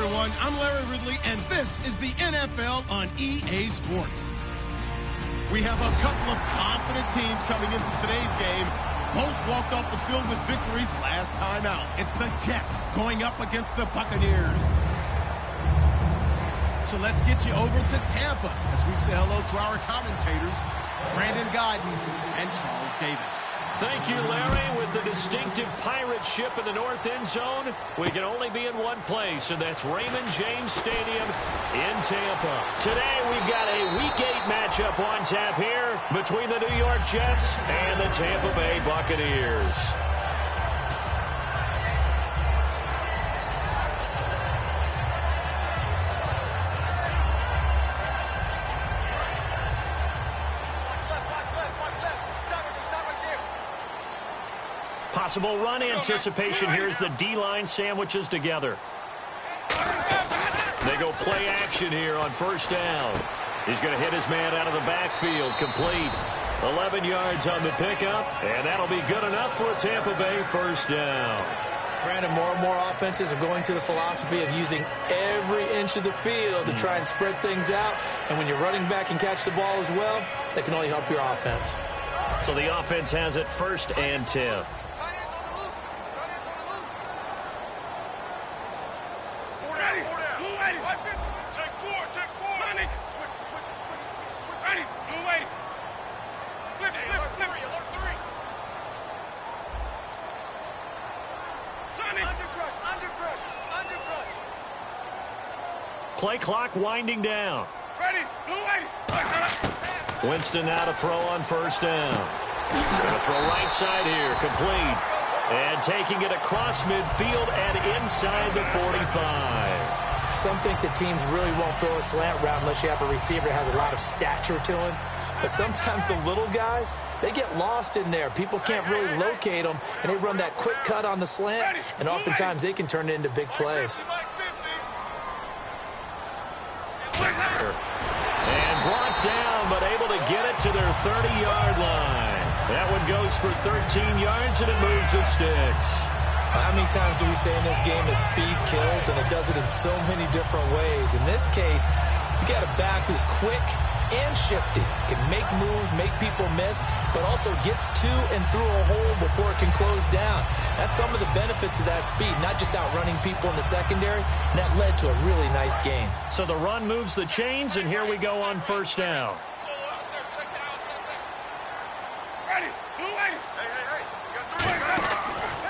everyone. I'm Larry Ridley, and this is the NFL on EA Sports. We have a couple of confident teams coming into today's game. Both walked off the field with victories last time out. It's the Jets going up against the Buccaneers. So let's get you over to Tampa as we say hello to our commentators, Brandon Guyton and Charles Davis. Thank you, Larry. With the distinctive pirate ship in the north end zone, we can only be in one place, and that's Raymond James Stadium in Tampa. Today, we've got a Week 8 matchup on tap here between the New York Jets and the Tampa Bay Buccaneers. Possible run anticipation here as the D-line sandwiches together. They go play action here on first down. He's going to hit his man out of the backfield, complete. 11 yards on the pickup, and that'll be good enough for a Tampa Bay first down. Brandon, more and more offenses are going to the philosophy of using every inch of the field to try and spread things out. And when you're running back and catch the ball as well, that can only help your offense. So the offense has it first and 10. Play clock winding down. Ready, blue lady. Winston now to throw on first down. He's going to throw right side here, complete. And taking it across midfield and inside the 45. Some think that teams really won't throw a slant route unless you have a receiver that has a lot of stature to him. But sometimes the little guys, they get lost in there. People can't really locate them, and they run that quick cut on the slant, and oftentimes they can turn it into big plays. And brought down, but able to get it to their 30-yard line. That one goes for 13 yards, and it moves the sticks. How many times do we say in this game that speed kills, and it does it in so many different ways? In this case, you got a back who's quick and shifty, can make moves, make people miss, but also gets to and through a hole before it can close down. That's some of the benefits of that speed, not just outrunning people in the secondary, and that led to a really nice game. So the run moves the chains, and here we go on first down.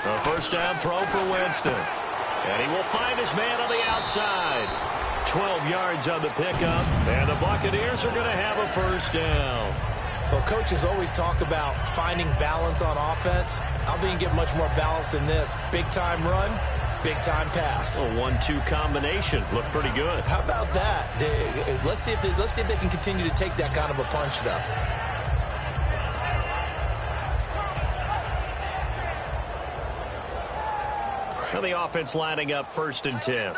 A first down throw for Winston. And he will find his man on the outside. 12 yards on the pickup, and the Buccaneers are going to have a first down. Well, coaches always talk about finding balance on offense. I don't think you get much more balance than this. Big-time run, big-time pass. A 1-2 combination. Looked pretty good. How about that? Let's see if they can continue to take that kind of a punch, though. Now the offense lining up first and 10.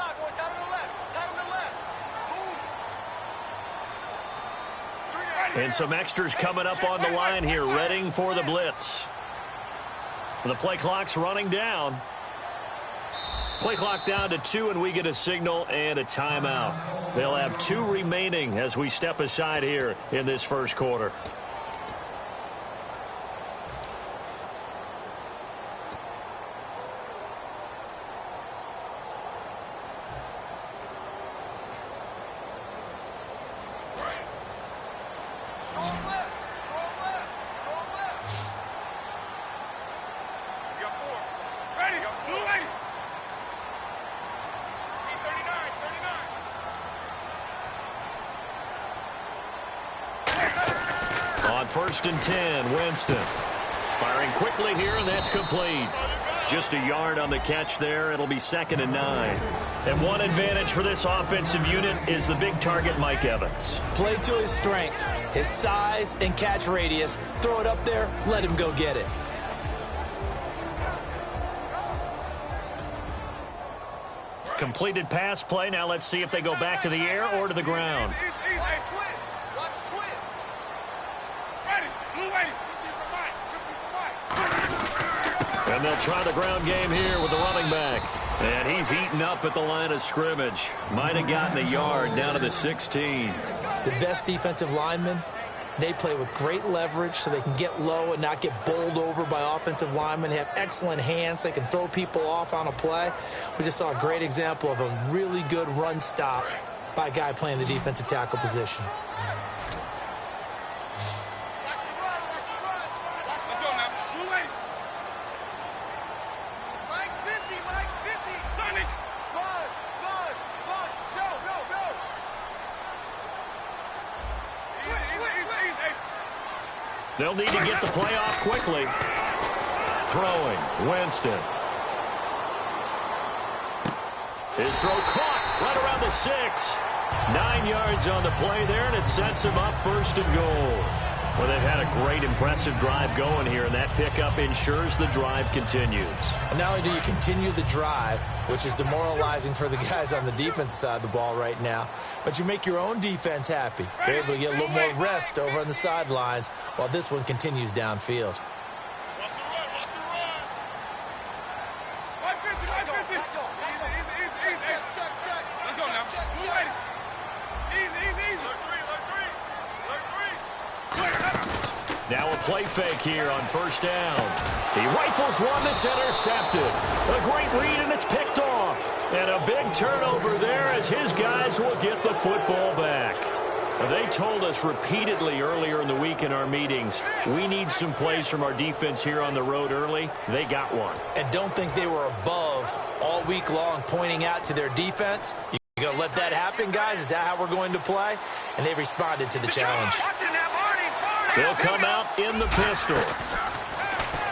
And some extras coming up on the line here, ready for the blitz. The play clock's running down. Play clock down to 2, and we get a signal and a timeout. They'll have 2 remaining as we step aside here in this first quarter. First and 10, Winston. Firing quickly here, and that's complete. Just a yard on the catch there. It'll be 2nd and 9. And one advantage for this offensive unit is the big target, Mike Evans. Play to his strength, his size and catch radius. Throw it up there, let him go get it. Completed pass play. Now let's see if they go back to the air or to the ground. And they'll try the ground game here with the running back. And he's heating up at the line of scrimmage. Might have gotten a yard down to the 16. The best defensive linemen, they play with great leverage so they can get low and not get bowled over by offensive linemen. They have excellent hands. They can throw people off on a play. We just saw a great example of a really good run stop by a guy playing the defensive tackle position. They'll need to get the play off quickly. Throwing, Winston. His throw caught right around the 6. 9 yards on the play there, and it sets him up first and goal. Well, they've had a great, impressive drive going here, and that pickup ensures the drive continues. And not only do you continue the drive, which is demoralizing for the guys on the defensive side of the ball right now, but you make your own defense happy. They're able to get a little more rest over on the sidelines while this one continues downfield. Now a play fake here on first down. He rifles one that's intercepted. A great read, and it's picked off. And a big turnover there as his guys will get the football back. They told us repeatedly earlier in the week in our meetings, we need some plays from our defense here on the road early. They got one. And don't think they were above all week long pointing out to their defense. You going to let that happen, guys? Is that how we're going to play? And they responded to the challenge. They'll come out in the pistol.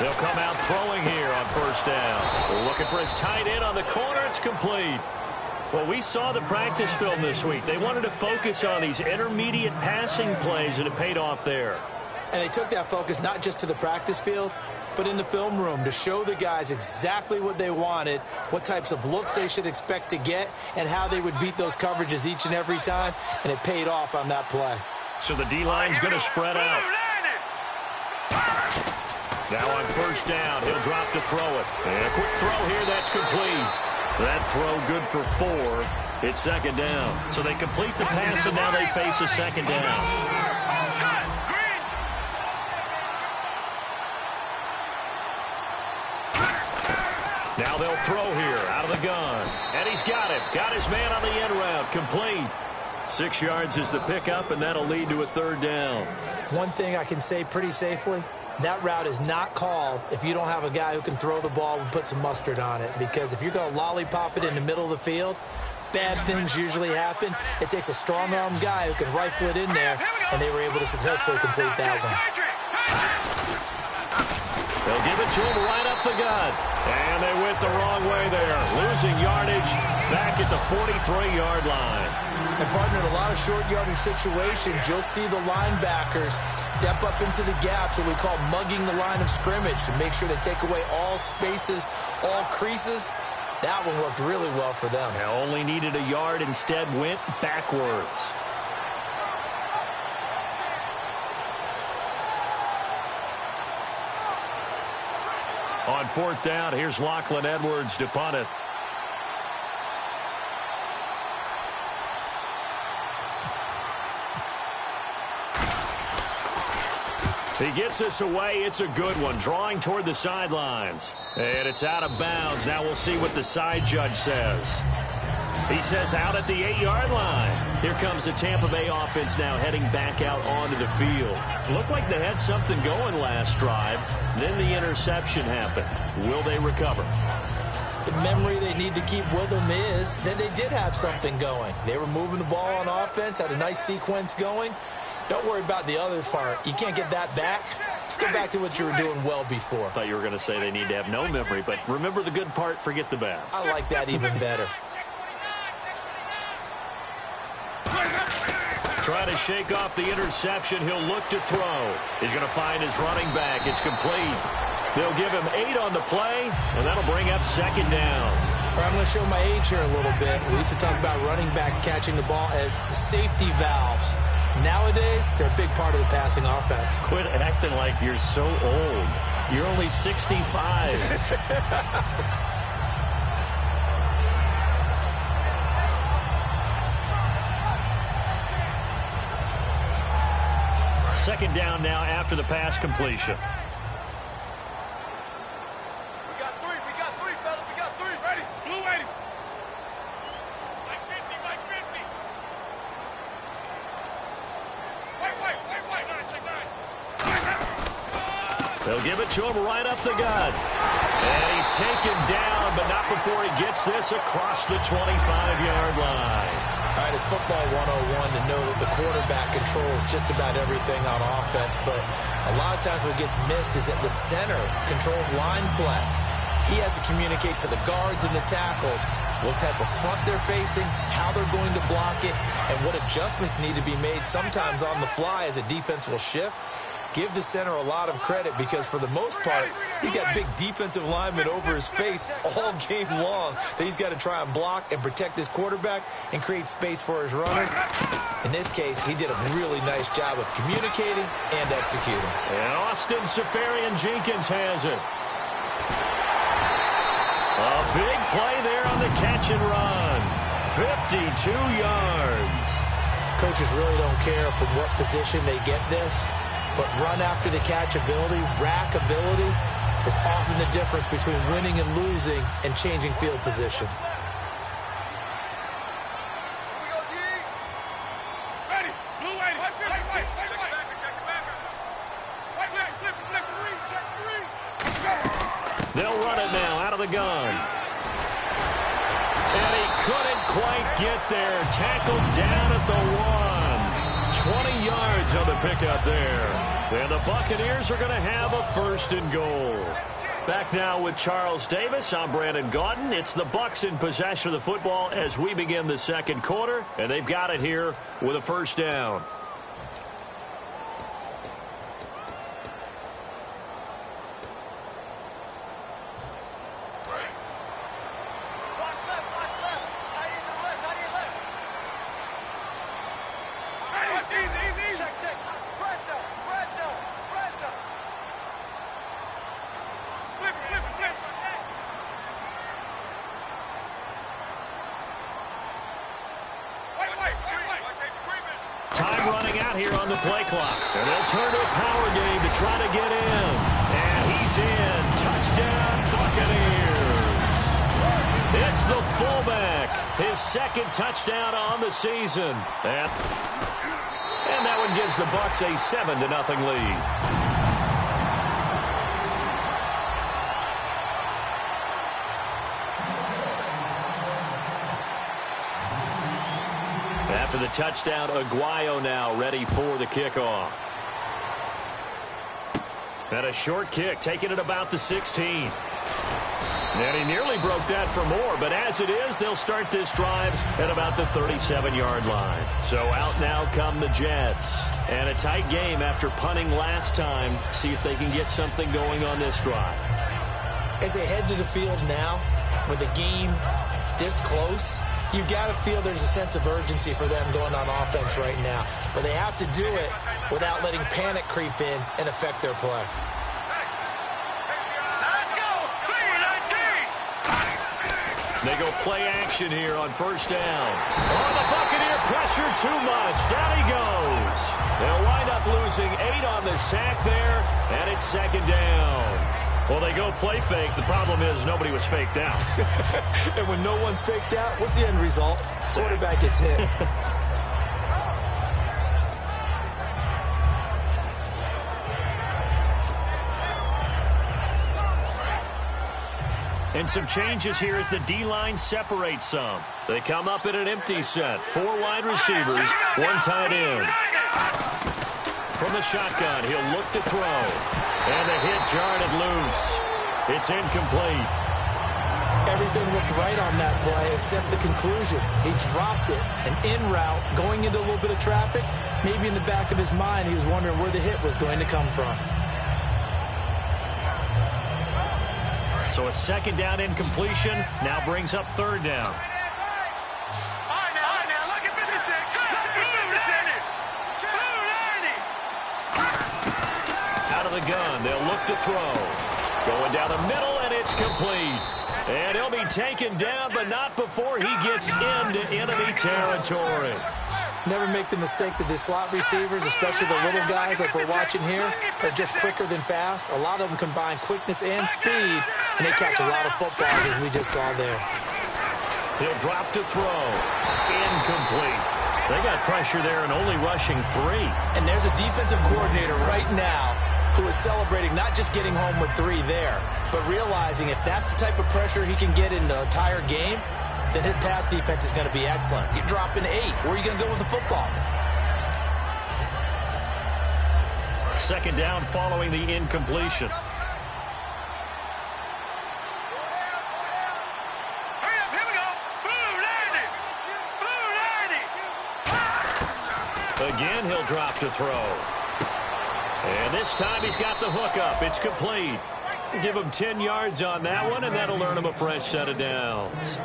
They'll come out throwing here on first down. Looking for his tight end on the corner. It's complete. Well, we saw the practice film this week. They wanted to focus on these intermediate passing plays, and it paid off there. And they took that focus not just to the practice field, but in the film room to show the guys exactly what they wanted, what types of looks they should expect to get, and how they would beat those coverages each and every time, and it paid off on that play. So the D-line's going to spread out. Now on first down, he'll drop to throw it. And a quick throw here, that's complete. That throw good for 4. It's second down. So they complete the pass, and now they face a second down. Now they'll throw here out of the gun. And he's got it. Got his man on the end route. Complete. 6 yards is the pickup, and that'll lead to a third down. One thing I can say pretty safely, that route is not called if you don't have a guy who can throw the ball and put some mustard on it. Because if you're going to lollipop it in the middle of the field, bad things usually happen. It takes a strong-armed guy who can rifle it in there, and they were able to successfully complete that one. They'll give it to him right up the gut. And they went the wrong way there. Losing yardage back at the 43-yard line. And, partner, in a lot of short yardage situations, you'll see the linebackers step up into the gaps, what we call mugging the line of scrimmage, to make sure they take away all spaces, all creases. That one worked really well for them. They only needed a yard, instead went backwards. On fourth down, here's Lachlan Edwards to punt it. He gets this away. It's a good one. Drawing toward the sidelines. And it's out of bounds. Now we'll see what the side judge says. He says out at the 8-yard line. Here comes the Tampa Bay offense now heading back out onto the field. Looked like they had something going last drive. Then the interception happened. Will they recover? The memory they need to keep with them is that they did have something going. They were moving the ball on offense, had a nice sequence going. Don't worry about the other part. You can't get that back. Let's go back to what you were doing well before. I thought you were going to say they need to have no memory, but remember the good part, forget the bad. I like that even better. Trying to shake off the interception. He'll look to throw. He's going to find his running back. It's complete. They'll give him 8 on the play, and that'll bring up second down. All right, I'm going to show my age here a little bit. We used to talk about running backs catching the ball as safety valves. Nowadays, they're a big part of the passing offense. Quit acting like you're so old. You're only 65. Second down now after the pass completion. They'll give it to him right up the gut. And he's taken down, but not before he gets this across the 25-yard line. All right, it's football 101 to know that the quarterback controls just about everything on offense, but a lot of times what gets missed is that the center controls line play. He has to communicate to the guards and the tackles what type of front they're facing, how they're going to block it, and what adjustments need to be made sometimes on the fly as a defense will shift. Give the center a lot of credit because for the most part, he's got big defensive linemen over his face all game long that he's got to try and block and protect his quarterback and create space for his runner. In this case, he did a really nice job of communicating and executing. And Austin Seferian-Jenkins has it. A big play there on the catch and run. 52 yards. Coaches really don't care from what position they get this. But run after the catch ability, rack ability, is often the difference between winning and losing and changing field position. They'll run it now out of the gun. And he couldn't quite get there. Tackled down at the 1. 20 yards on the pickup there. And the Buccaneers are going to have a first and goal. Back now with Charles Davis. I'm Brandon Gaudin. It's the Bucs in possession of the football as we begin the second quarter. And they've got it here with a first down. Time running out here on the play clock. And they'll turn to a power game to try to get in. And he's in. Touchdown, Buccaneers. It's the fullback. His second touchdown on the season. And that one gives the Bucs a 7-0 lead. After the touchdown, Aguayo now ready for the kickoff. And a short kick, taking it about the 16. And he nearly broke that for more, but as it is, they'll start this drive at about the 37-yard line. So out now come the Jets. And a tight game after punting last time. See if they can get something going on this drive. As they head to the field now, with the game this close, you've got to feel there's a sense of urgency for them going on offense right now. But they have to do it without letting panic creep in and affect their play. Let's go! 3-19! They go play action here on first down. Oh, the Buccaneer pressure too much. Down he goes. They'll wind up losing 8 on the sack there, and it's second down. Well, they go play fake. The problem is nobody was faked out. And when no one's faked out, what's the end result? Quarterback gets hit. And some changes here as the D-line separates some. They come up in an empty set. 4 wide receivers, 1 tight end. From the shotgun, he'll look to throw. And the hit jarred it loose. It's incomplete. Everything looked right on that play except the conclusion. He dropped it. An in route, going into a little bit of traffic. Maybe in the back of his mind, he was wondering where the hit was going to come from. So a second down incompletion now brings up third down. All right, now, look at 56. Look at 290. Out of the gun, they'll look to throw. Going down the middle, and it's complete. And he'll be taken down, but not before he gets into enemy territory. Never make the mistake that the slot receivers, especially the little guys like we're watching here, are just quicker than fast. A lot of them combine quickness and speed, and they catch a lot of footballs, as we just saw there. He'll drop to throw. Incomplete. They got pressure there and only rushing 3. And there's a defensive coordinator right now who is celebrating not just getting home with 3 there, but realizing if that's the type of pressure he can get in the entire game, then his pass defense is going to be excellent. You're dropping 8. Where are you going to go with the football? Second down following the incompletion. Hurry up, here we go. Blue 90. Again, he'll drop to throw. And this time he's got the hook up. It's complete. Give him 10 yards on that one, and that'll earn him a fresh set of downs.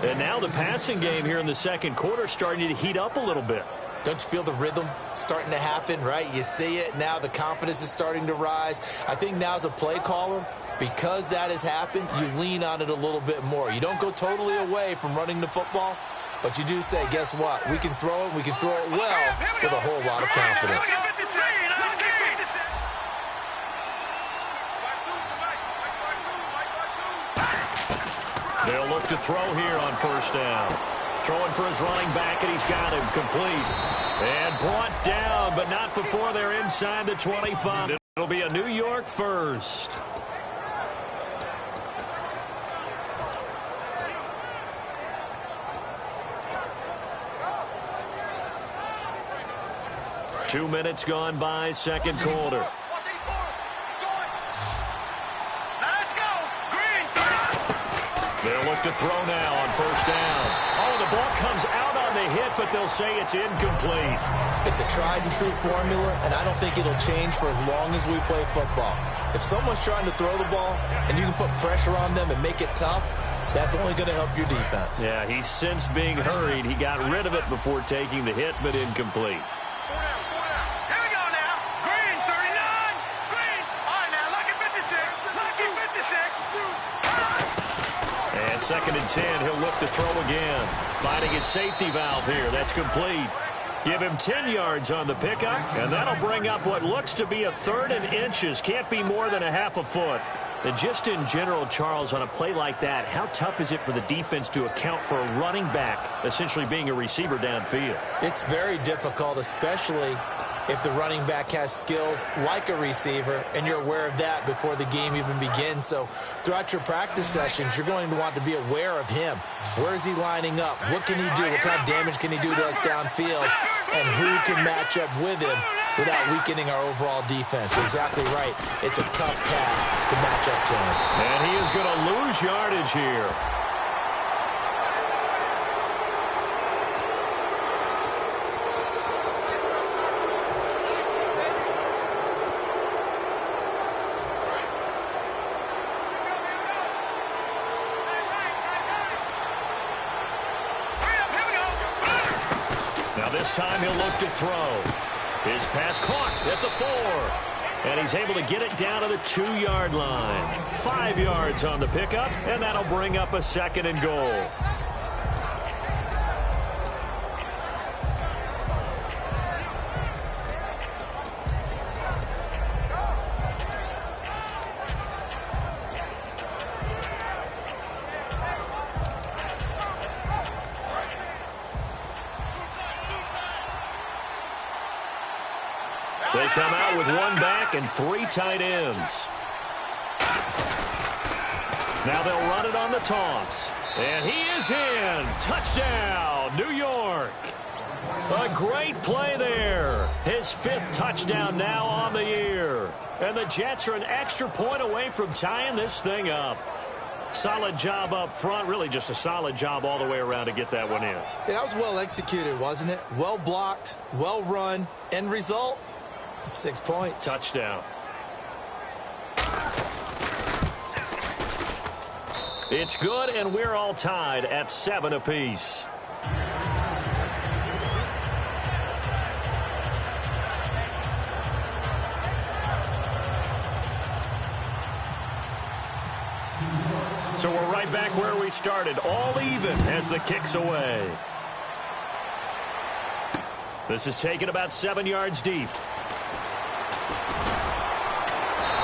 And now the passing game here in the second quarter starting to heat up a little bit. Don't you feel the rhythm starting to happen, right? You see it. Now the confidence is starting to rise. I think now as a play caller, because that has happened, you lean on it a little bit more. You don't go totally away from running the football, but you do say, guess what? We can throw it. We can throw it well with a whole lot of confidence. They'll look to throw here on first down. Throwing for his running back, and he's got him complete. And brought down, but not before they're inside the 25. It'll be a New York first. Two minutes gone by, second quarter. They'll look to throw now on first down. Oh, the ball comes out on the hit, but they'll say it's incomplete. It's a tried-and-true formula, and I don't think it'll change for as long as we play football. If someone's trying to throw the ball and you can put pressure on them and make it tough, that's only going to help your defense. Yeah, he's since being hurried. He got rid of it before taking the hit, but incomplete. Second and 10, he'll look to throw again. Finding his safety valve here. That's complete. Give him 10 yards on the pickup, and that'll bring up what looks to be a 3rd and inches. Can't be more than a half a foot. And just in general, Charles, on a play like that, how tough is it for the defense to account for a running back essentially being a receiver downfield? It's very difficult, especially if the running back has skills like a receiver, and you're aware of that before the game even begins. So throughout your practice sessions, you're going to want to be aware of him. Where is he lining up? What can he do? What kind of damage can he do to us downfield? And who can match up with him without weakening our overall defense? So exactly right. It's a tough task to match up to him. And he is going to lose yardage here. This time he'll look to throw. His pass caught at the 4. And he's able to get it down to the 2-yard line. 5 yards on the pickup, and that'll bring up a 2nd and goal. They come out with 1 back and 3 tight ends. Now they'll run it on the toss. And he is in. Touchdown, New York. A great play there. His 5th touchdown now on the year. And the Jets are an extra point away from tying this thing up. Solid job up front. Really just a solid job all the way around to get that one in. That was well executed, wasn't it? Well blocked, well run. End result? 6 points. Touchdown. It's good, and we're all tied at 7 apiece. So we're right back where we started, all even as the kick's away. This is taken about 7 yards deep.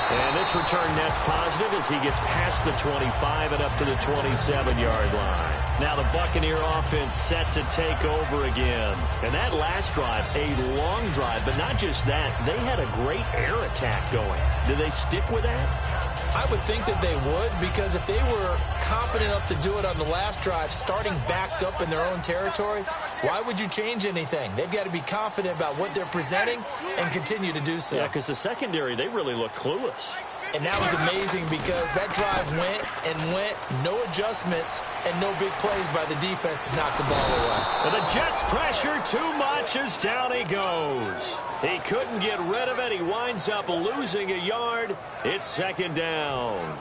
And this return net's positive as he gets past the 25 and up to the 27-yard line. Now the Buccaneer offense set to take over again. And that last drive, a long drive, but not just that. They had a great air attack going. Do they stick with that? I would think that they would, because if they were confident enough to do it on the last drive, starting backed up in their own territory, why would you change anything? They've got to be confident about what they're presenting and continue to do so. Yeah, because the secondary, they really look clueless. And that was amazing because that drive went and went, no adjustments, and no big plays by the defense to knock the ball away. And the Jets pressure too much as down he goes. He couldn't get rid of it. He winds up losing a yard. It's second down.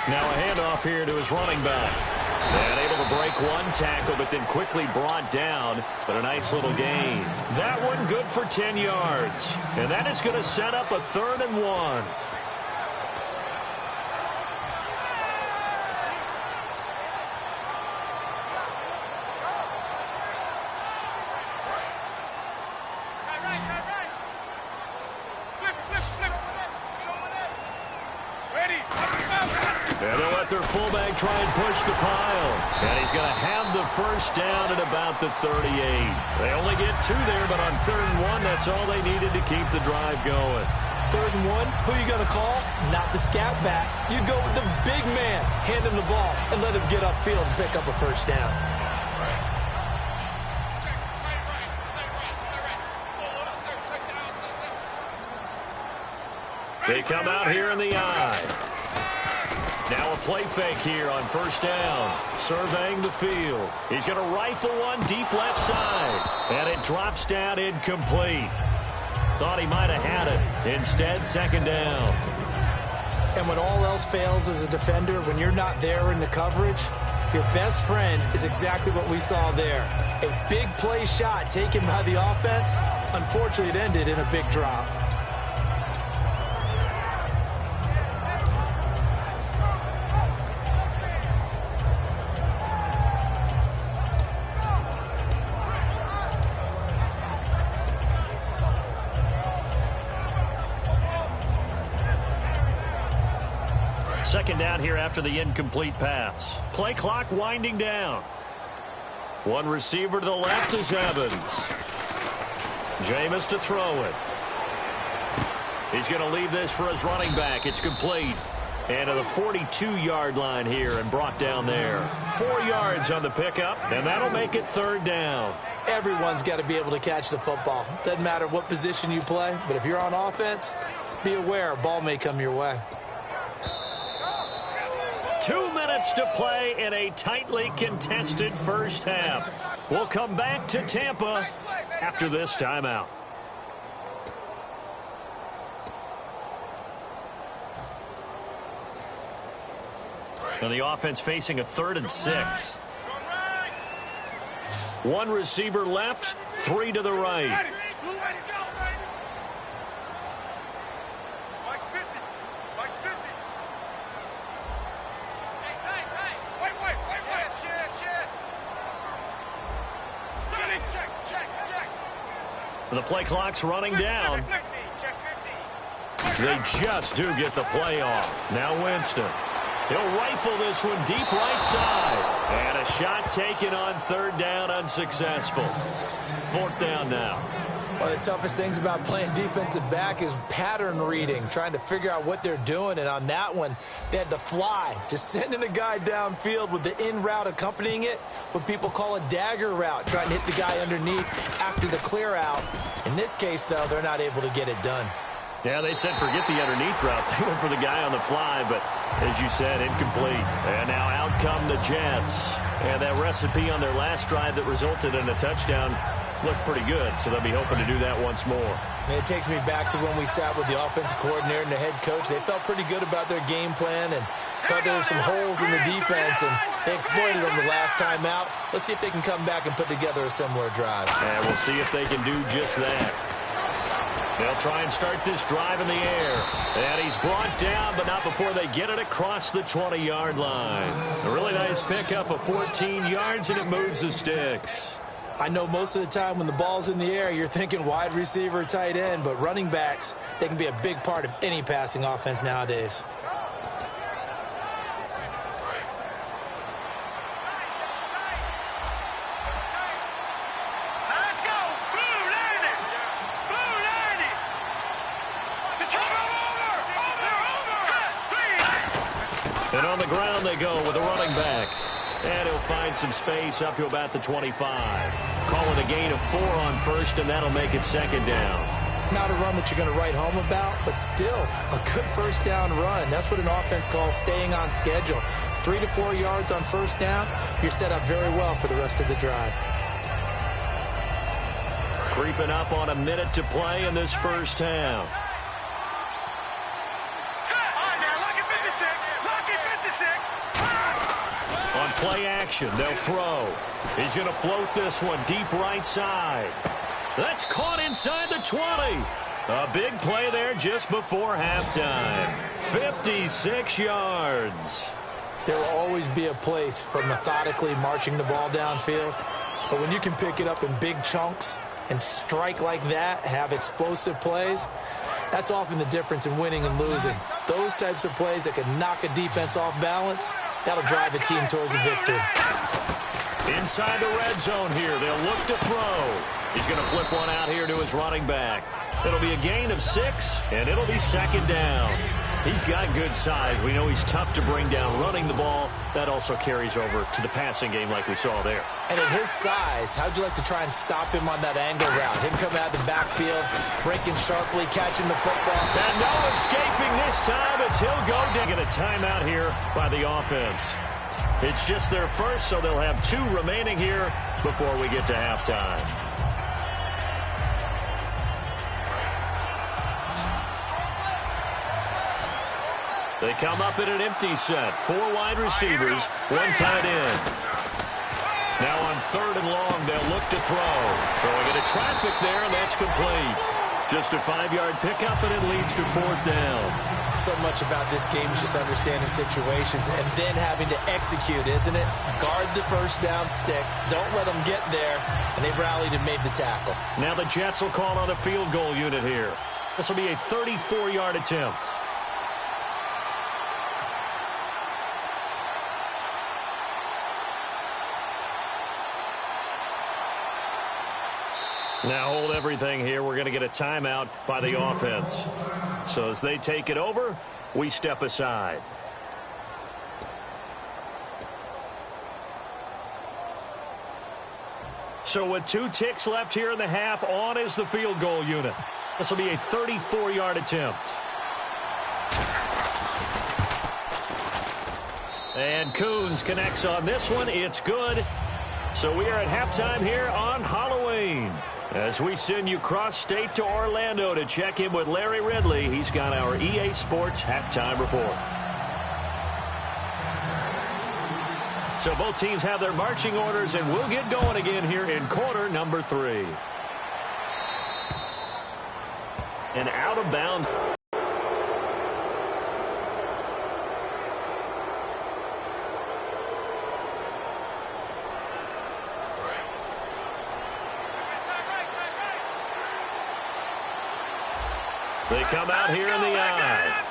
Now a handoff here to his running back. And able to break one tackle, but then quickly brought down. But a nice little gain. That one good for 10 yards. And that is going to set up a 3rd and 1. And they'll let their fullback try and push the pile. And he's going to have the first down at about the 38. They only get 2 there, but on 3rd and 1, that's all they needed to keep the drive going. 3rd and 1, who are you going to call? Not the scat back. You go with the big man, hand him the ball, and let him get upfield and pick up a first down. They come out here in the eye. Now a play fake here on 1st down. Surveying the field. He's going to rifle one deep left side. And it drops down incomplete. Thought he might have had it. Instead, 2nd down. And when all else fails as a defender, when you're not there in the coverage, your best friend is exactly what we saw there. A big play shot taken by the offense. Unfortunately, it ended in a big drop. Second down here after the incomplete pass. Play clock winding down. One receiver to the left is Evans. Jameis to throw it. He's going to leave this for his running back. It's complete. And to the 42-yard line here and brought down there. 4 yards on the pickup, and that'll make it 3rd down. Everyone's got to be able to catch the football. Doesn't matter what position you play, but if you're on offense, be aware a ball may come your way. 2 minutes to play in a tightly contested first half. We'll come back to Tampa after this timeout. And the offense facing a 3rd and 6. One receiver left, 3 to the right. The play clock's running down. They just do get the play off. Now Winston. He'll rifle this one deep right side. And a shot taken on 3rd down, unsuccessful. 4th down now. One of the toughest things about playing defensive back is pattern reading, trying to figure out what they're doing. And on that one, they had the fly, just sending a guy downfield with the in route accompanying it, what people call a dagger route, trying to hit the guy underneath after the clear out. In this case, though, they're not able to get it done. Yeah, they said forget the underneath route. They went for the guy on the fly, but as you said, incomplete. And now out come the Jets. And that recipe on their last drive that resulted in a touchdown looked pretty good, so they'll be hoping to do that once more. It takes me back to when we sat with the offensive coordinator and the head coach. They felt pretty good about their game plan, and Thought there were some holes in the defense, and they exploited them the last time out. Let's see if they can come back and put together a similar drive. And we'll see if they can do just that. They'll try and start this drive in the air. And he's brought down, but not before they get it across the 20-yard line. A really nice pickup of 14 yards, and it moves the sticks. I know most of the time when the ball's in the air, you're thinking wide receiver, tight end, but running backs, they can be a big part of any passing offense nowadays. And on the ground they go with a running back. And he'll find some space up to about the 25. Call it a gain of 4 on first, and that'll make it second down. Not a run that you're going to write home about, but still a good first down run. That's what an offense calls staying on schedule. 3 to 4 yards on first down, you're set up very well for the rest of the drive. Creeping up on a minute to play in this first half. On play action, they'll throw. He's going to float this one deep right side. That's caught inside the 20. A big play there just before halftime. 56 yards. There will always be a place for methodically marching the ball downfield. But when you can pick it up in big chunks and strike like that, have explosive plays, that's often the difference in winning and losing. Those types of plays that can knock a defense off balance, that'll drive a team towards a victory. Inside the red zone here, they'll look to throw. He's going to flip one out here to his running back. It'll be a gain of 6, and it'll be second down. He's got good size. We know he's tough to bring down running the ball. That also carries over to the passing game like we saw there. And at his size, how'd you like to try and stop him on that angle route? Him come out the backfield, breaking sharply, catching the football. And no escaping this time as he'll go down. Get a timeout here by the offense. It's just their first, so they'll have 2 remaining here before we get to halftime. They come up in an empty set. 4 wide receivers, 1 tight end. Now on 3rd and long, they'll look to throw. Throwing into traffic there, and that's complete. Just a 5-yard pickup, and it leads to 4th down. So much about this game is just understanding situations and then having to execute, isn't it? Guard the first down sticks. Don't let them get there. And they rallied and made the tackle. Now the Jets will call on a field goal unit here. This will be a 34-yard attempt. Now hold everything here. We're going to get a timeout by the offense. So as they take it over, we step aside. So with 2 ticks left here in the half, on is the field goal unit. This will be a 34-yard attempt. And Coons connects on this one. It's good. So we are at halftime here on Halloween, as we send you cross-state to Orlando to check in with Larry Ridley. He's got our EA Sports halftime report. So both teams have their marching orders, and we'll get going again here in quarter number 3. And out of bounds. They come out here in the eye.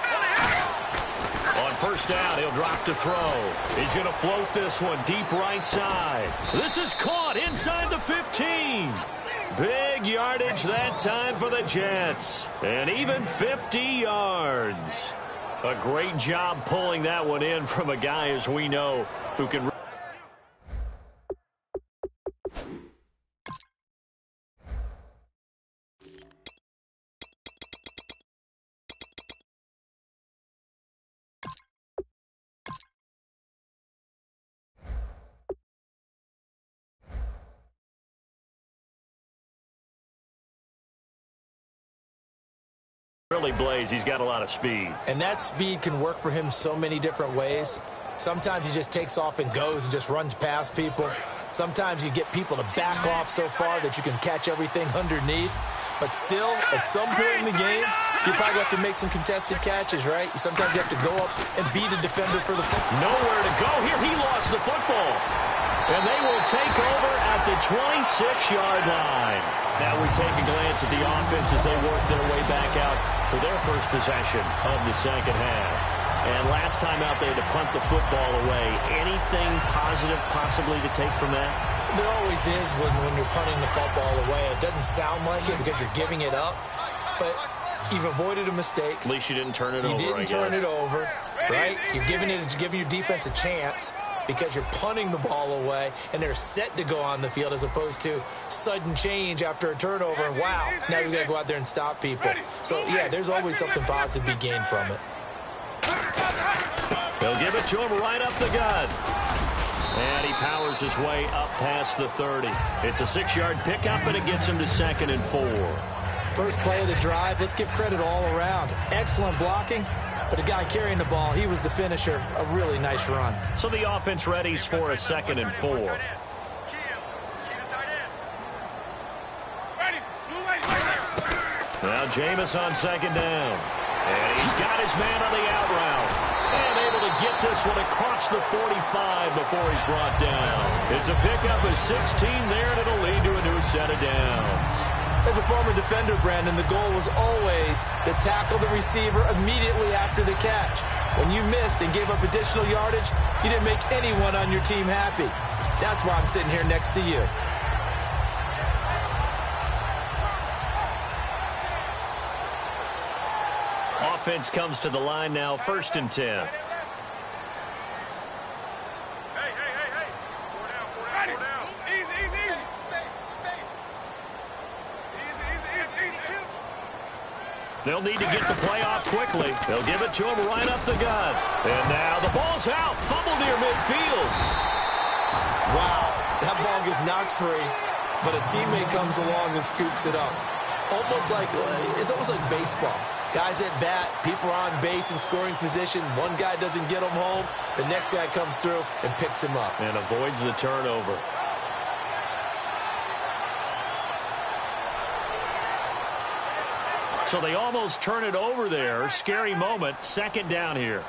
On first down, he'll drop to throw. He's going to float this one deep right side. This is caught inside the 15. Big yardage that time for the Jets. And even 50 yards. A great job pulling that one in from a guy, as we know, who can... Really blaze. He's got a lot of speed. And that speed can work for him so many different ways. Sometimes he just takes off and goes and just runs past people. Sometimes you get people to back off so far that you can catch everything underneath. But still, at some point in the game, you probably have to make some contested catches, right? Sometimes you have to go up and beat a defender for the football. Nowhere to go. Here he lost the football. And they will take over at the 26-yard line. Now we take a glance at the offense as they work their way back out for their first possession of the second half. And last time out, they had to punt the football away. Anything positive possibly to take from that? There always is when you're punting the football away. It doesn't sound like it because you're giving it up, but you've avoided a mistake. At least you didn't turn it over, You didn't turn it over, right? You're giving your defense a chance because you're punting the ball away, and they're set to go on the field as opposed to sudden change after a turnover. And wow, now you've got to go out there and stop people. So, yeah, there's always something positive to be gained from it. They'll give it to him right up the gut. And he powers his way up past the 30. It's a 6-yard pickup, and it gets him to 2nd and 4. First play of the drive, let's give credit all around. Excellent blocking, but the guy carrying the ball, he was the finisher. A really nice run. So the offense readies for a 2nd and 4. Now Jameis on 2nd down. And he's got his man on the out route. And able to get this one across the 45 before he's brought down. It's a pickup of 16 there, and it'll lead to a new set of downs. As a former defender, Brandon, the goal was always to tackle the receiver immediately after the catch. When you missed and gave up additional yardage, you didn't make anyone on your team happy. That's why I'm sitting here next to you. Offense comes to the line now, 1st and 10. They'll need to get the play off quickly. They'll give it to him right up the gut. And now the ball's out. Fumble near midfield. Wow, that ball gets knocked free, but a teammate comes along and scoops it up. It's almost like baseball. Guys at bat, people are on base in scoring position. One guy doesn't get him home. The next guy comes through and picks him up. And avoids the turnover. So they almost turn it over there. Scary moment. 2nd down here.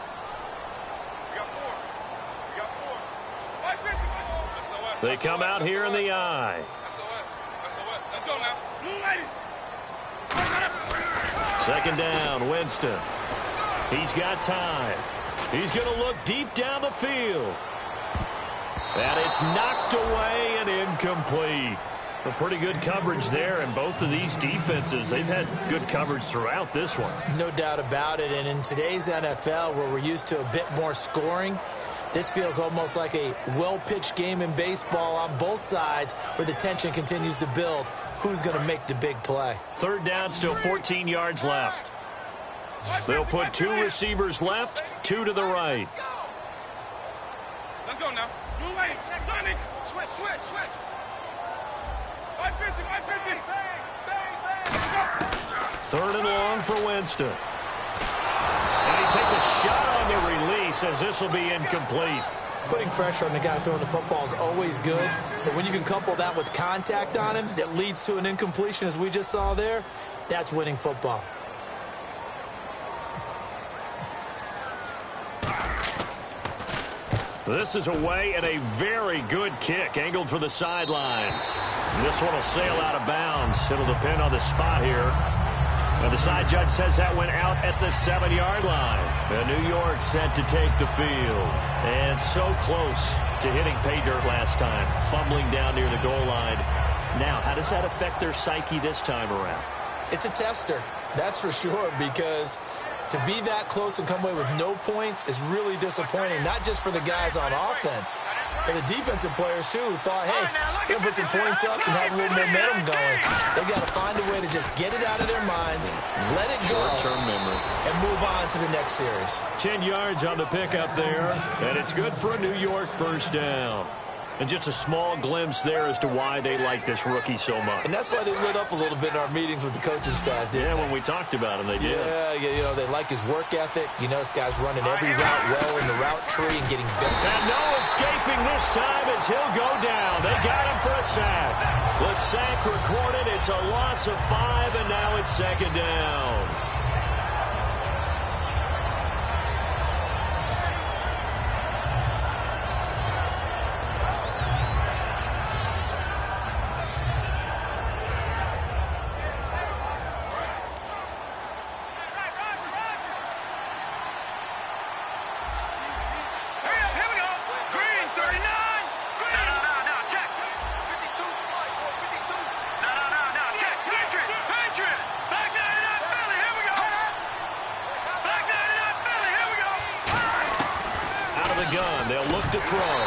They come out here in the eye. Let's go now. Blue lady. 2nd down, Winston. He's got time. He's going to look deep down the field. And it's knocked away and incomplete. A pretty good coverage there, and both of these defenses, they've had good coverage throughout this one. No doubt about it, and in today's NFL, where we're used to a bit more scoring, this feels almost like a well-pitched game in baseball on both sides where the tension continues to build. Who's going to make the big play? 3rd down, still 14 yards left. They'll put 2 receivers left, 2 to the right. Let's go now. Blue lady. Sonic. Switch. 550. 3rd and long for Winston. And he takes a shot on the release as this will be incomplete. Putting pressure on the guy throwing the football is always good, but when you can couple that with contact on him that leads to an incompletion, as we just saw there, that's winning football. This is away and a very good kick, angled for the sidelines. This one will sail out of bounds. It'll depend on the spot here. And the side judge says that went out at the 7-yard line. And New York set to take the field. And so close to hitting pay dirt last time, fumbling down near the goal line. Now, how does that affect their psyche this time around? It's a tester, that's for sure, because to be that close and come away with no points is really disappointing, not just for the guys on offense, but the defensive players, too, who thought, hey, we're going to put some points up and have a little momentum going. They've got to find a way to just get it out of their minds, let it go, short-term memory, and move on to the next series. 10 yards on the pickup there, and it's good for a New York 1st down. And just a small glimpse there as to why they like this rookie so much. And that's why they lit up a little bit in our meetings with the coaching staff, didn't they? When we talked about him, they did. Yeah, you know, they like his work ethic. You know, this guy's running every route well in the route tree and getting better. And no escaping this time as he'll go down. They got him for a sack. The sack recorded. It's a loss of 5, and now it's second down. They'll look to throw.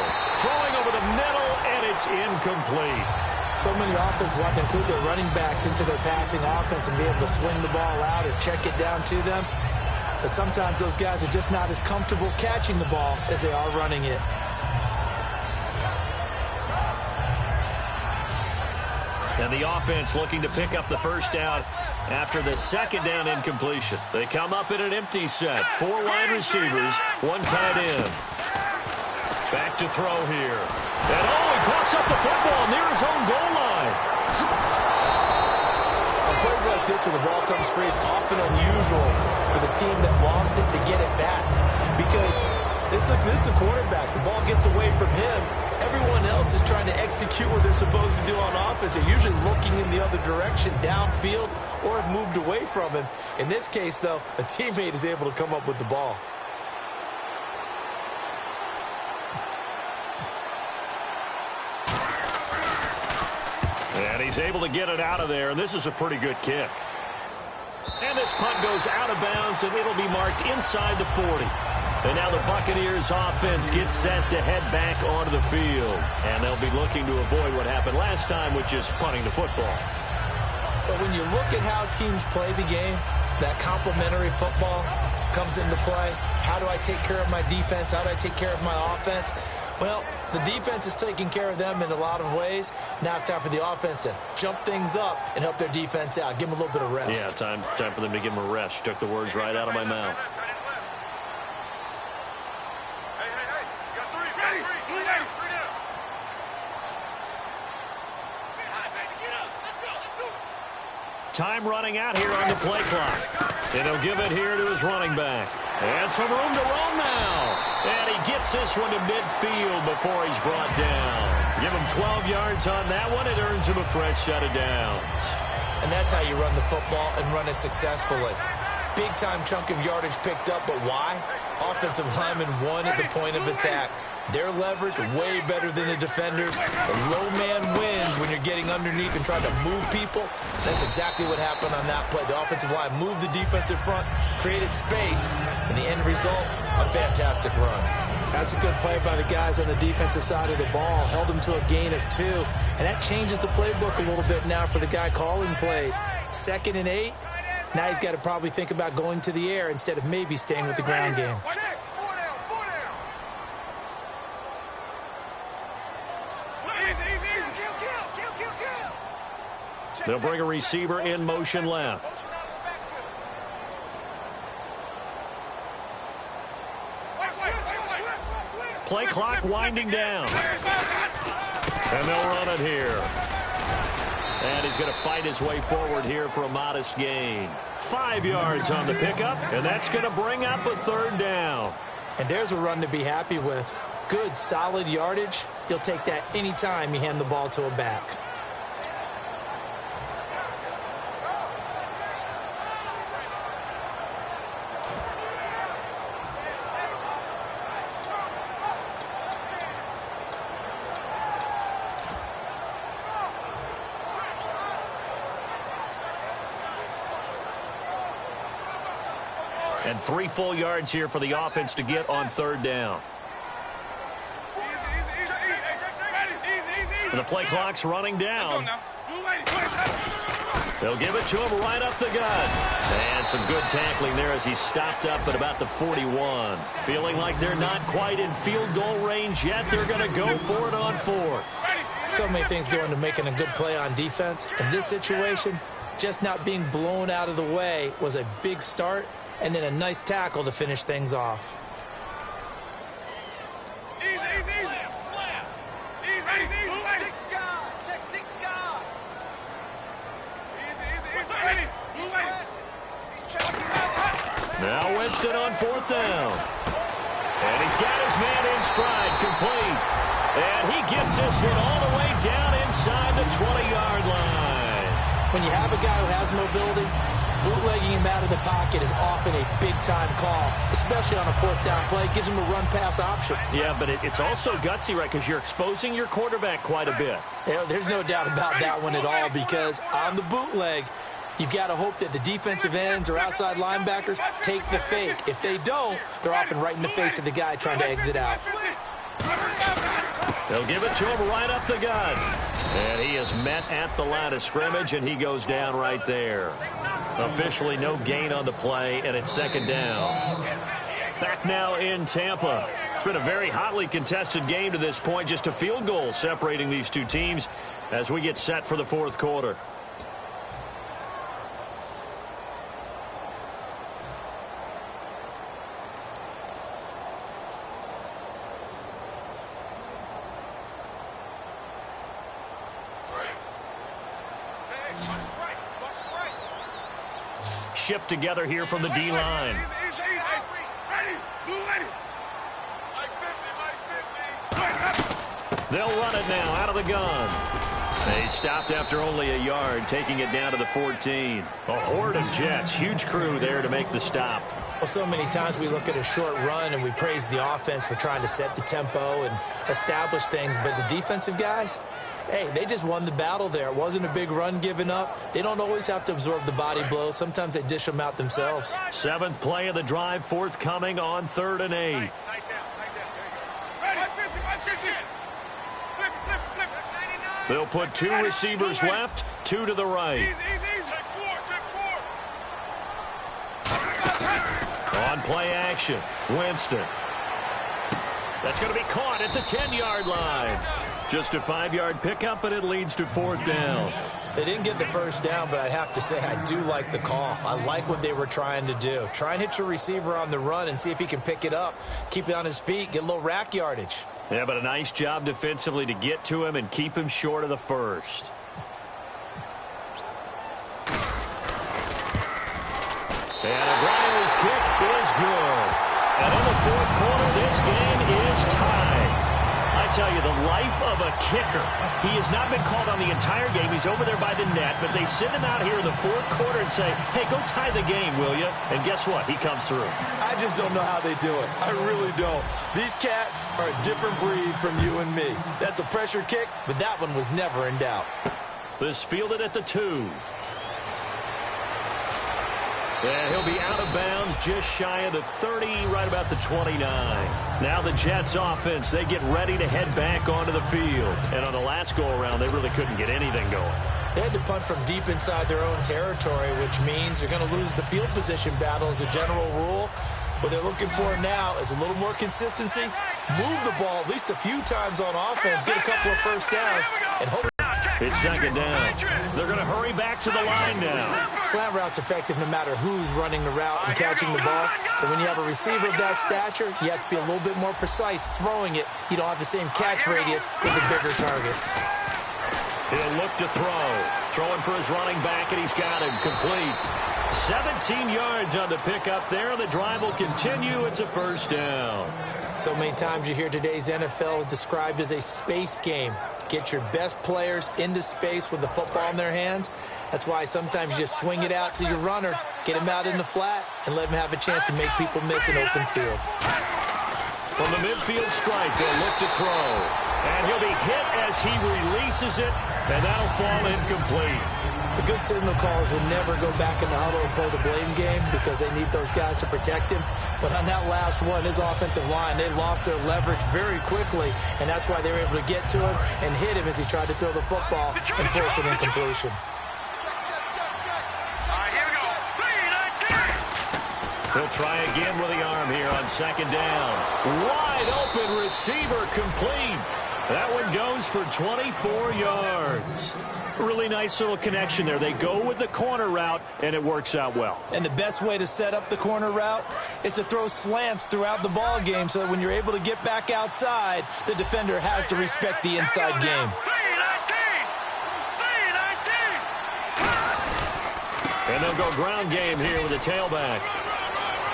Throwing over the middle, and it's incomplete. So many offenses want to include their running backs into their passing offense and be able to swing the ball out or check it down to them. But sometimes those guys are just not as comfortable catching the ball as they are running it. And the offense looking to pick up the first down after the second down incompletion. They come up in an empty set. 4 wide receivers, 1 tight end. Back to throw here. And he coughs up the football near his own goal line. On plays like this where the ball comes free, it's often unusual for the team that lost it to get it back. Because this is the quarterback. The ball gets away from him. Everyone else is trying to execute what they're supposed to do on offense. They're usually looking in the other direction, downfield, or have moved away from him. In this case, though, a teammate is able to come up with the ball. And he's able to get it out of there, and this is a pretty good kick. And this punt goes out of bounds, and it'll be marked inside the 40. And now the Buccaneers offense gets set to head back onto the field. And they'll be looking to avoid what happened last time, which is punting the football. But when you look at how teams play the game, that complementary football comes into play. How do I take care of my defense? How do I take care of my offense? Well, the defense is taking care of them in a lot of ways. Now it's time for the offense to jump things up and help their defense out. Give them a little bit of rest. Yeah, time for them to give them a rest. You took the words right out of my mouth. Time running out here on the play clock. And he'll give it here to his running back. And some room to roam now. And he gets this one to midfield before he's brought down. Give him 12 yards on that one. It earns him a fresh set of downs. And that's how you run the football and run it successfully. Big-time chunk of yardage picked up, but why? Offensive linemen won at the point of attack. Their leverage way better than the defenders. The low man wins when you're getting underneath and trying to move people. That's exactly what happened on that play. The offensive line moved the defense in front, created space, and the end result, a fantastic run. That's a good play by the guys on the defensive side of the ball. Held them to a gain of 2. And that changes the playbook a little bit now for the guy calling plays. 2nd and 8. Now he's got to probably think about going to the air instead of maybe staying with the ground game. They'll bring a receiver in motion left. Play clock winding down. And they'll run it here. And he's going to fight his way forward here for a modest gain. 5 yards on the pickup, and that's going to bring up a 3rd down. And there's a run to be happy with. Good, solid yardage. He'll take that anytime you hand the ball to a back. And 3 full yards here for the offense to get on 3rd down. And the play clock's running down. They'll give it to him right up the gut. And some good tackling there as he stopped up at about the 41. Feeling like they're not quite in field goal range yet. They're going to go for it on fourth. So many things go into making a good play on defense. In this situation, just not being blown out of the way was a big start, and then a nice tackle to finish things off. Now Winston on fourth down. And he's got his man in stride, complete. And he gets this hit all the way down inside the 20-yard line. When you have a guy who has mobility, bootlegging him out of the pocket is often a big-time call, especially on a fourth down play. It gives him a run-pass option. Yeah, but it's also gutsy, right, because you're exposing your quarterback quite a bit. Yeah, there's no doubt about that one at all, because on the bootleg, you've got to hope that the defensive ends or outside linebackers take the fake. If they don't, they're often right in the face of the guy trying to exit out. They'll give it to him right up the gut. And he is met at the line of scrimmage, and he goes down right there. Officially no gain on the play, and it's second down. Back now in Tampa. It's been a very hotly contested game to this point. Just a field goal separating these two teams as we get set for the fourth quarter. Shift together here from the D-line. They'll run it now out of the gun. They stopped after only a yard, taking it down to the 14. A horde of Jets, huge crew there to make the stop. Well, so many times we look at a short run and we praise the offense for trying to set the tempo and establish things, but the defensive guys, hey, they just won the battle there. It wasn't a big run given up. They don't always have to absorb the body blows. Sometimes they dish them out themselves. Seventh play of the drive, forthcoming on 3rd and 8. They'll put two receivers left, two to the right. On play action, Winston. That's going to be caught at the 10-yard line. Just a 5-yard pickup, and it leads to 4th down. They didn't get the first down, but I have to say I do like the call. I like what they were trying to do. Try and hit your receiver on the run and see if he can pick it up, keep it on his feet, get a little rack yardage. Yeah, but a nice job defensively to get to him and keep him short of the first. And Abreu's kick is good. And in the fourth quarter, this game is tied. I tell you, the life of a kicker. He has not been called on the entire game. He's over there by the net, but they send him out here in the fourth quarter and say, hey, go tie the game, will you? And guess what? He comes through. I just don't know how they do it. I really don't. These cats are a different breed from you and me. That's a pressure kick, but that one was never in doubt. This fielded at the 2. And he'll be out of bounds just shy of the 30, right about the 29. Now the Jets offense, they get ready to head back onto the field. And on the last go-around, they really couldn't get anything going. They had to punt from deep inside their own territory, which means they're going to lose the field position battle as a general rule. What they're looking for now is a little more consistency, move the ball at least a few times on offense, get a couple of first downs, and hope. It's second down. They're going to hurry back to the line now. Slant route's effective no matter who's running the route and catching the ball. But when you have a receiver of that stature, you have to be a little bit more precise throwing it. You don't have the same catch radius with the bigger targets. He'll look to throw. Throwing for his running back, and he's got him complete. 17 yards on the pickup there. The drive will continue. It's a first down. So many times you hear today's NFL described as a space game. Get your best players into space with the football in their hands. That's why sometimes you just swing it out to your runner, get him out in the flat, and let him have a chance to make people miss an open field. From the midfield stripe, they'll look to throw. And he'll be hit as he releases it, and that'll fall incomplete. The good signal callers will never go back in the huddle and play the blame game because they need those guys to protect him. But on that last one, his offensive line, they lost their leverage very quickly, and that's why they were able to get to him and hit him as he tried to throw the football and force an incompletion. He'll try again with the arm here on second down. Wide open receiver complete. That one goes for 24 yards. Really nice little connection there. They go with the corner route, and it works out well. And the best way to set up the corner route is to throw slants throughout the ball game so that when you're able to get back outside, the defender has to respect the inside game. And they'll go ground game here with the tailback.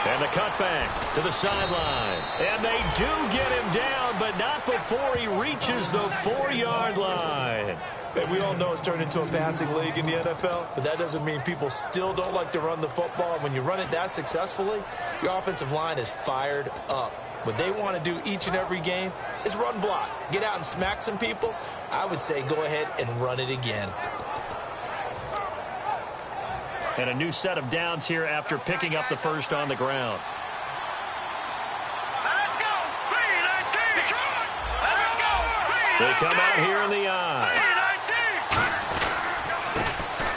And the cutback to the sideline. And they do get him down, but not before he reaches the 4-yard line. And we all know it's turned into a passing league in the NFL, but that doesn't mean people still don't like to run the football. When you run it that successfully, your offensive line is fired up. What they want to do each and every game is run block. Get out and smack some people. I would say go ahead and run it again. And a new set of downs here after picking up the first on the ground. Let's go! Let's go! They come out here in the eye.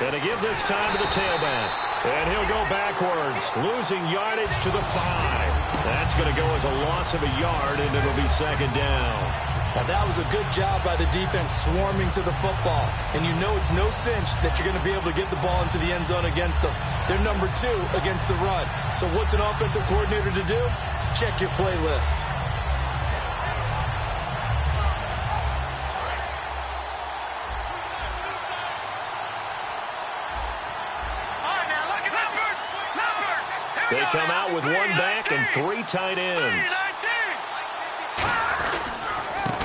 And to give this time to the tailback. And he'll go backwards, losing yardage to the 5. That's going to go as a loss of a yard, and it'll be second down. Now that was a good job by the defense swarming to the football. And you know it's no cinch that you're going to be able to get the ball into the end zone against them. They're number 2 against the run. So what's an offensive coordinator to do? Check your playlist. They come out with 1 back and 3 tight ends.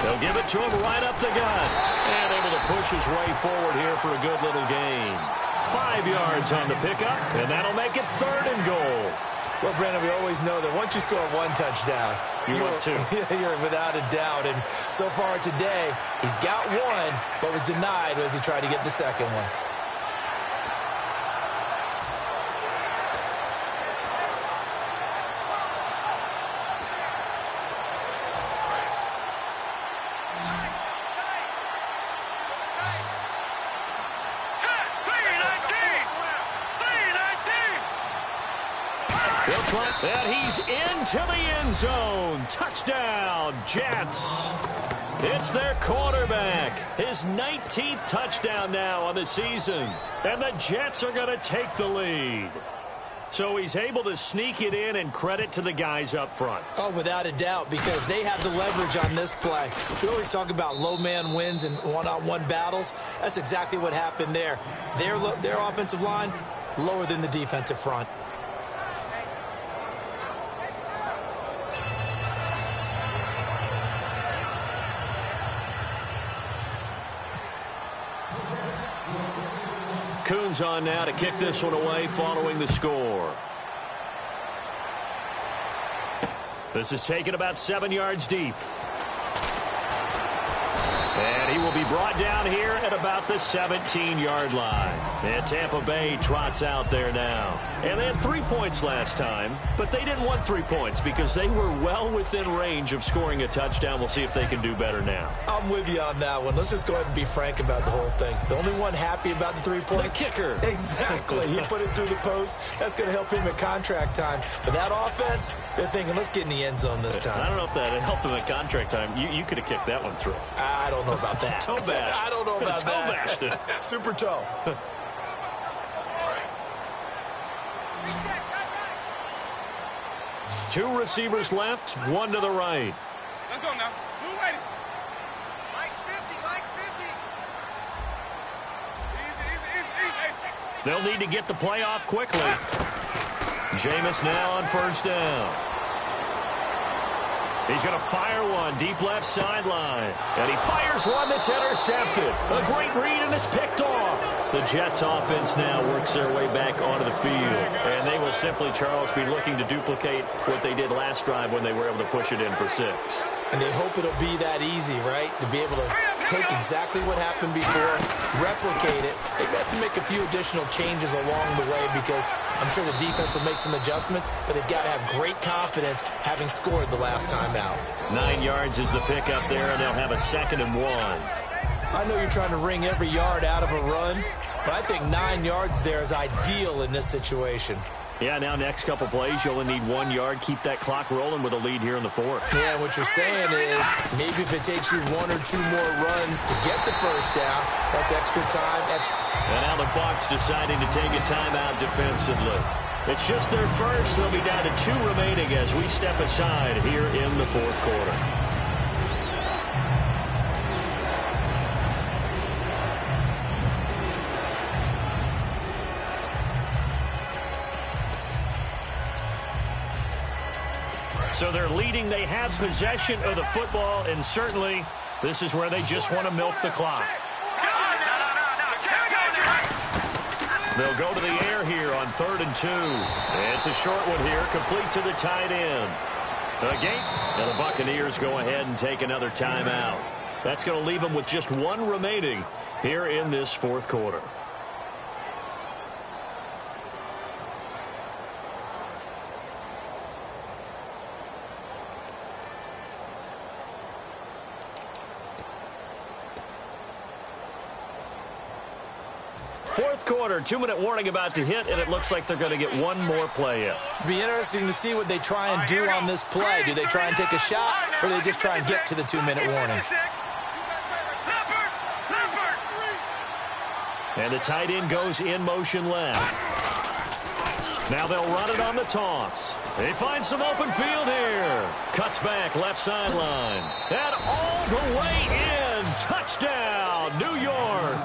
They'll give it to him right up the gut. And able to push his way forward here for a good little gain. 5 yards on the pickup, and that'll make it 3rd and goal. Well, Brandon, we always know that once you score 1 touchdown, you want 2. You're without a doubt. And so far today, he's got 1, but was denied as he tried to get the second one. And he's into the end zone. Touchdown, Jets. It's their quarterback. His 19th touchdown now on the season. And the Jets are going to take the lead. So he's able to sneak it in, and credit to the guys up front. Oh, without a doubt, because they have the leverage on this play. We always talk about low man wins and one-on-one battles. That's exactly what happened there. Their offensive line, lower than the defensive front. Coons on now to kick this one away following the score. This is taken about 7 yards deep. And he will be brought down here at about the 17-yard line. And Tampa Bay trots out there now. And they had 3 points last time, but they didn't want 3 points because they were well within range of scoring a touchdown. We'll see if they can do better now. I'm with you on that one. Let's just go ahead and be frank about the whole thing. The only one happy about the 3-point? The kicker. Exactly. He put it through the post. That's going to help him at contract time. But that offense, they're thinking, let's get in the end zone this time. I don't know if that helped him at contract time. You could have kicked that one through. I don't know about that. Toe bash. I don't know about toe that. Bashed it. Super toe. Two receivers left, 1 to the right. Let's go now. Move ready. Mike's 50. Mike's 50. Easy. They'll need to get the play off quickly. Jameis now on first down. He's going to fire one deep left sideline. And he fires one that's intercepted. A great read, and it's picked off. The Jets offense now works their way back onto the field. And they will simply, Charles, be looking to duplicate what they did last drive when they were able to push it in for 6. And they hope it'll be that easy, right? To be able to take exactly what happened before, replicate it. They have to make a few additional changes along the way because I'm sure the defense will make some adjustments, but they've got to have great confidence having scored the last time out. 9 yards is the pick up there, and they'll have a 2nd and 1. I know you're trying to wring every yard out of a run, but I think 9 yards there is ideal in this situation. Yeah, now next couple plays, you only need 1 yard. Keep that clock rolling with a lead here in the fourth. Yeah, what you're saying is maybe if it takes you 1 or 2 more runs to get the first down, that's extra time. And now the Bucs deciding to take a timeout defensively. It's just their first. They'll be down to 2 remaining as we step aside here in the fourth quarter. So they're leading. They have possession of the football, and certainly this is where they just want to milk the clock. They'll go to the air here on 3rd and 2. It's a short one here, complete to the tight end. Again, and the Buccaneers go ahead and take another timeout. That's going to leave them with just 1 remaining here in this fourth quarter. Fourth quarter, 2-minute warning about to hit, and it looks like they're going to get 1 more play in. Be interesting to see what they try and do on this play. Do they try and take a shot, or do they just try and get to the 2-minute warning? And the tight end goes in motion left. Now they'll run it on the toss. They find some open field here. Cuts back, left sideline. And all the way in. Touchdown, New York.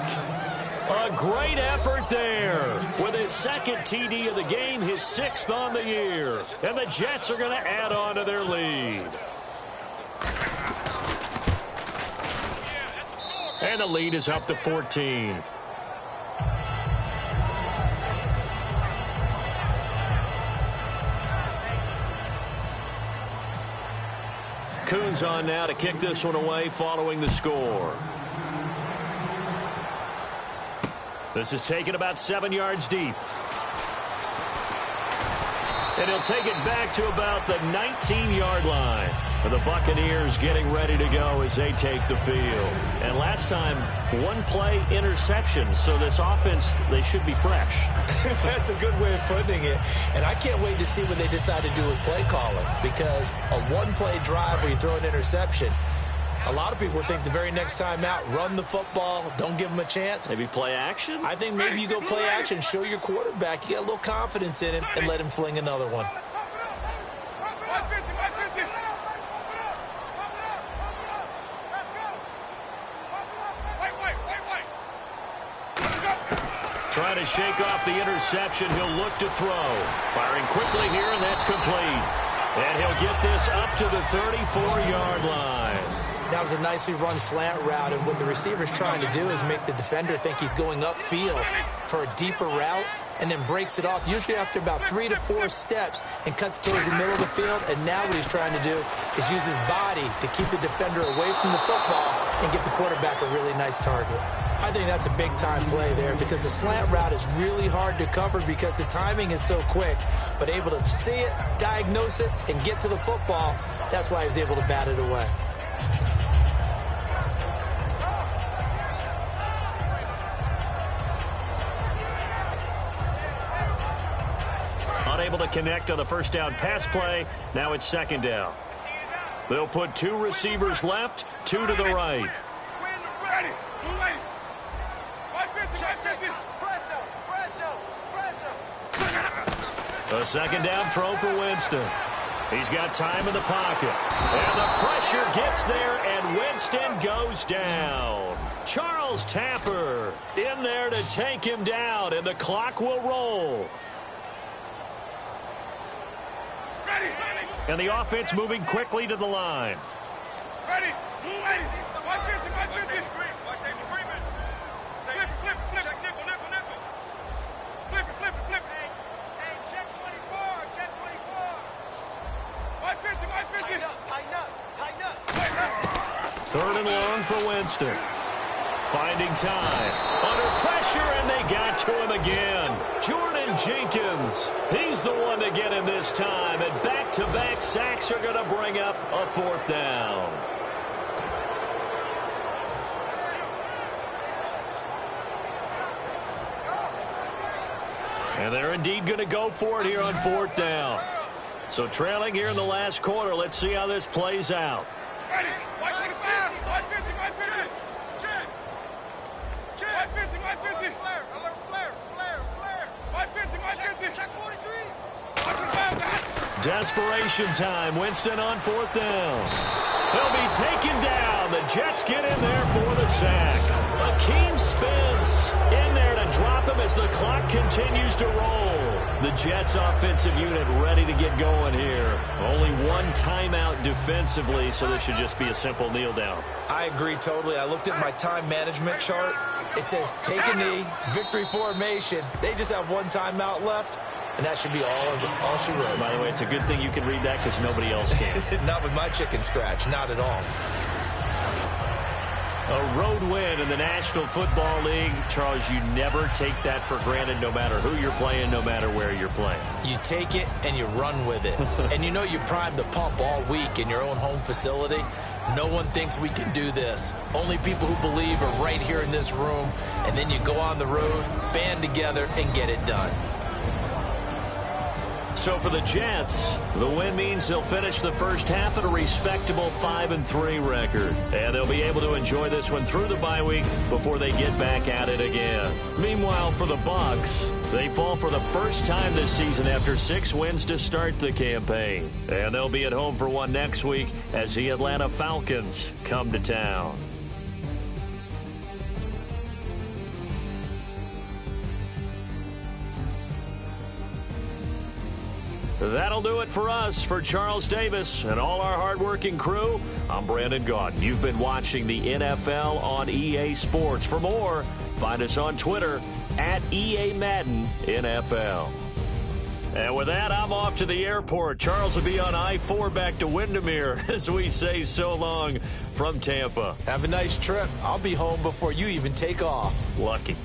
A great effort there with his 2nd TD of the game, his 6th on the year. And the Jets are going to add on to their lead. And the lead is up to 14. Coons on now to kick this one away following the score. This is taken about 7 yards deep. And he'll take it back to about the 19-yard line. And the Buccaneers getting ready to go as they take the field. And last time, 1 play interception. So this offense, they should be fresh. That's a good way of putting it. And I can't wait to see what they decide to do with play calling. Because a 1-play drive where you throw an interception, a lot of people think the very next time out, run the football, don't give them a chance. Maybe play action? I think maybe you go play action, show your quarterback, you get a little confidence in him, and let him fling another one. Trying to shake off the interception. He'll look to throw. Firing quickly here, and that's complete. And he'll get this up to the 34-yard line. That was a nicely run slant route, and what the receiver's trying to do is make the defender think he's going upfield for a deeper route and then breaks it off, usually after about 3 to 4 steps, and cuts towards the middle of the field. And now what he's trying to do is use his body to keep the defender away from the football and give the quarterback a really nice target. I think that's a big-time play there because the slant route is really hard to cover because the timing is so quick. But able to see it, diagnose it, and get to the football, that's why he was able to bat it away. Unable to connect on the first down pass play. Now it's 2nd down. They'll put 2 receivers left, 2 to the right. A 2nd down throw for Winston. He's got time in the pocket. And the pressure gets there, and Winston goes down. Charles Tapper in there to take him down, and the clock will roll. And the offense moving quickly to the line. Ready. Move. Ready. 550. Watch safety. Flip. Check nickel. Flip. Hey, check 24. 550. Tighten up. 3rd and long for Winston. Finding time. Under pressure, and they got to him again. Jordan Jenkins. He's the one to get him this time. And back-to-back sacks are going to bring up a 4th down. And they're indeed going to go for it here on 4th down. So trailing here in the last quarter. Let's see how this plays out. Desperation time. Winston on 4th down. He'll be taken down. The Jets get in there for the sack. Akeem Spence in there to drop him as the clock continues to roll. The Jets offensive unit ready to get going here. Only one timeout defensively, so this should just be a simple kneel down. I agree totally. I looked at my time management chart. It says take a knee, victory formation. They just have one timeout left. And that should be all she wrote. By the way, it's a good thing you can read that because nobody else can. Not with my chicken scratch. Not at all. A road win in the National Football League. Charles, you never take that for granted no matter who you're playing, no matter where you're playing. You take it and you run with it. And you know you primed the pump all week in your own home facility. No one thinks we can do this. Only people who believe are right here in this room. And then you go on the road, band together, and get it done. So for the Jets, the win means they'll finish the first half at a respectable 5-3 record. And they'll be able to enjoy this one through the bye week before they get back at it again. Meanwhile, for the Bucs, they fall for the first time this season after 6 wins to start the campaign. And they'll be at home for one next week as the Atlanta Falcons come to town. That'll do it for us. For Charles Davis and all our hardworking crew, I'm Brandon Gaudin. You've been watching the NFL on EA Sports. For more, find us on Twitter at EA Madden NFL. And with that, I'm off to the airport. Charles will be on I-4 back to Windermere as we say so long from Tampa. Have a nice trip. I'll be home before you even take off. Lucky.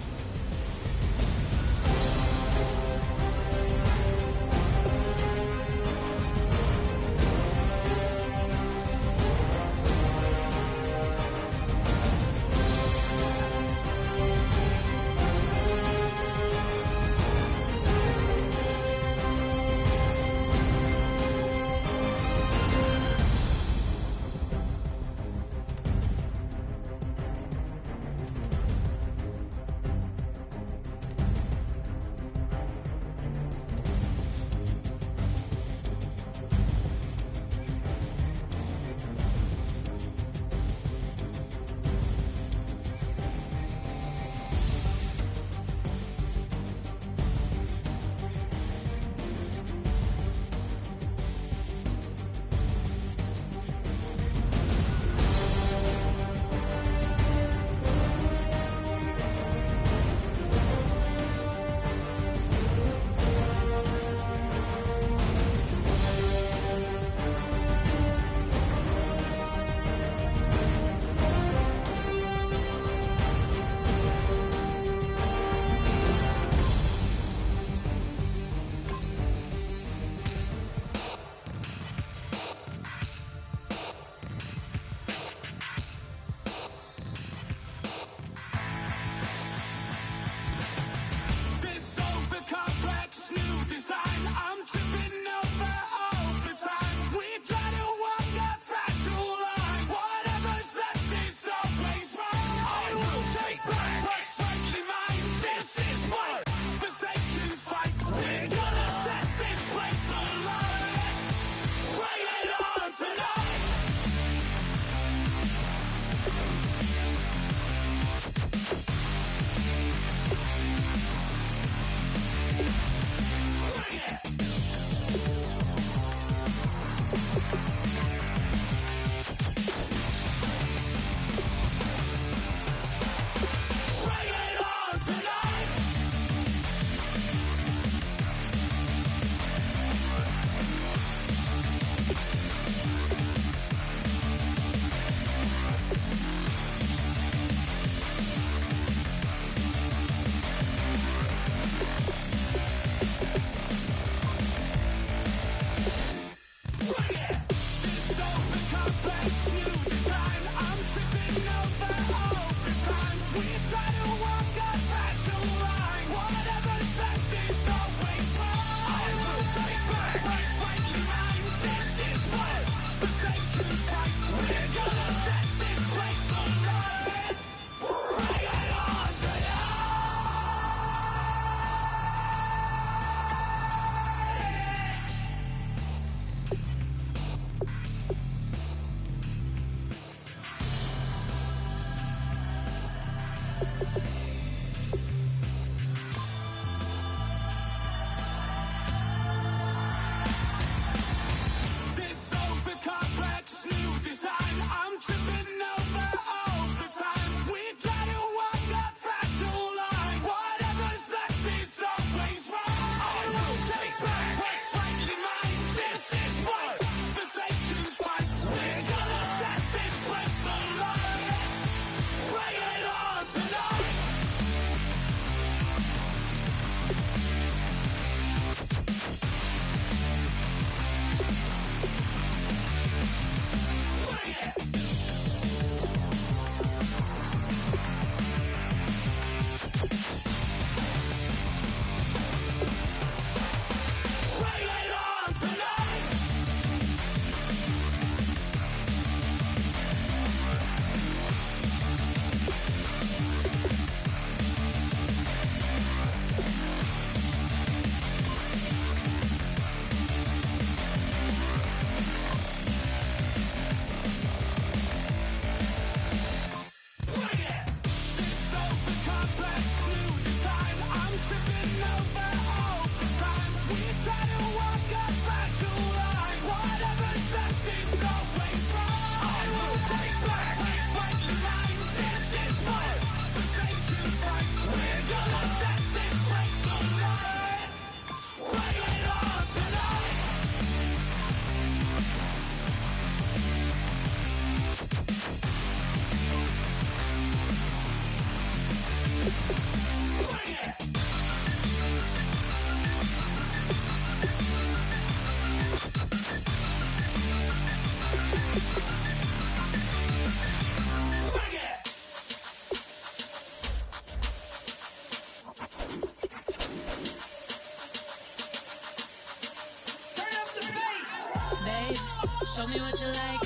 Show me what you like.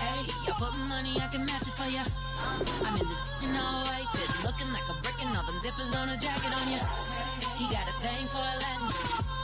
Hey, you put money, I can match it for ya. I'm in this all white fit, looking like a brick and all them zippers on a jacket on ya. He got a thing for a Latin.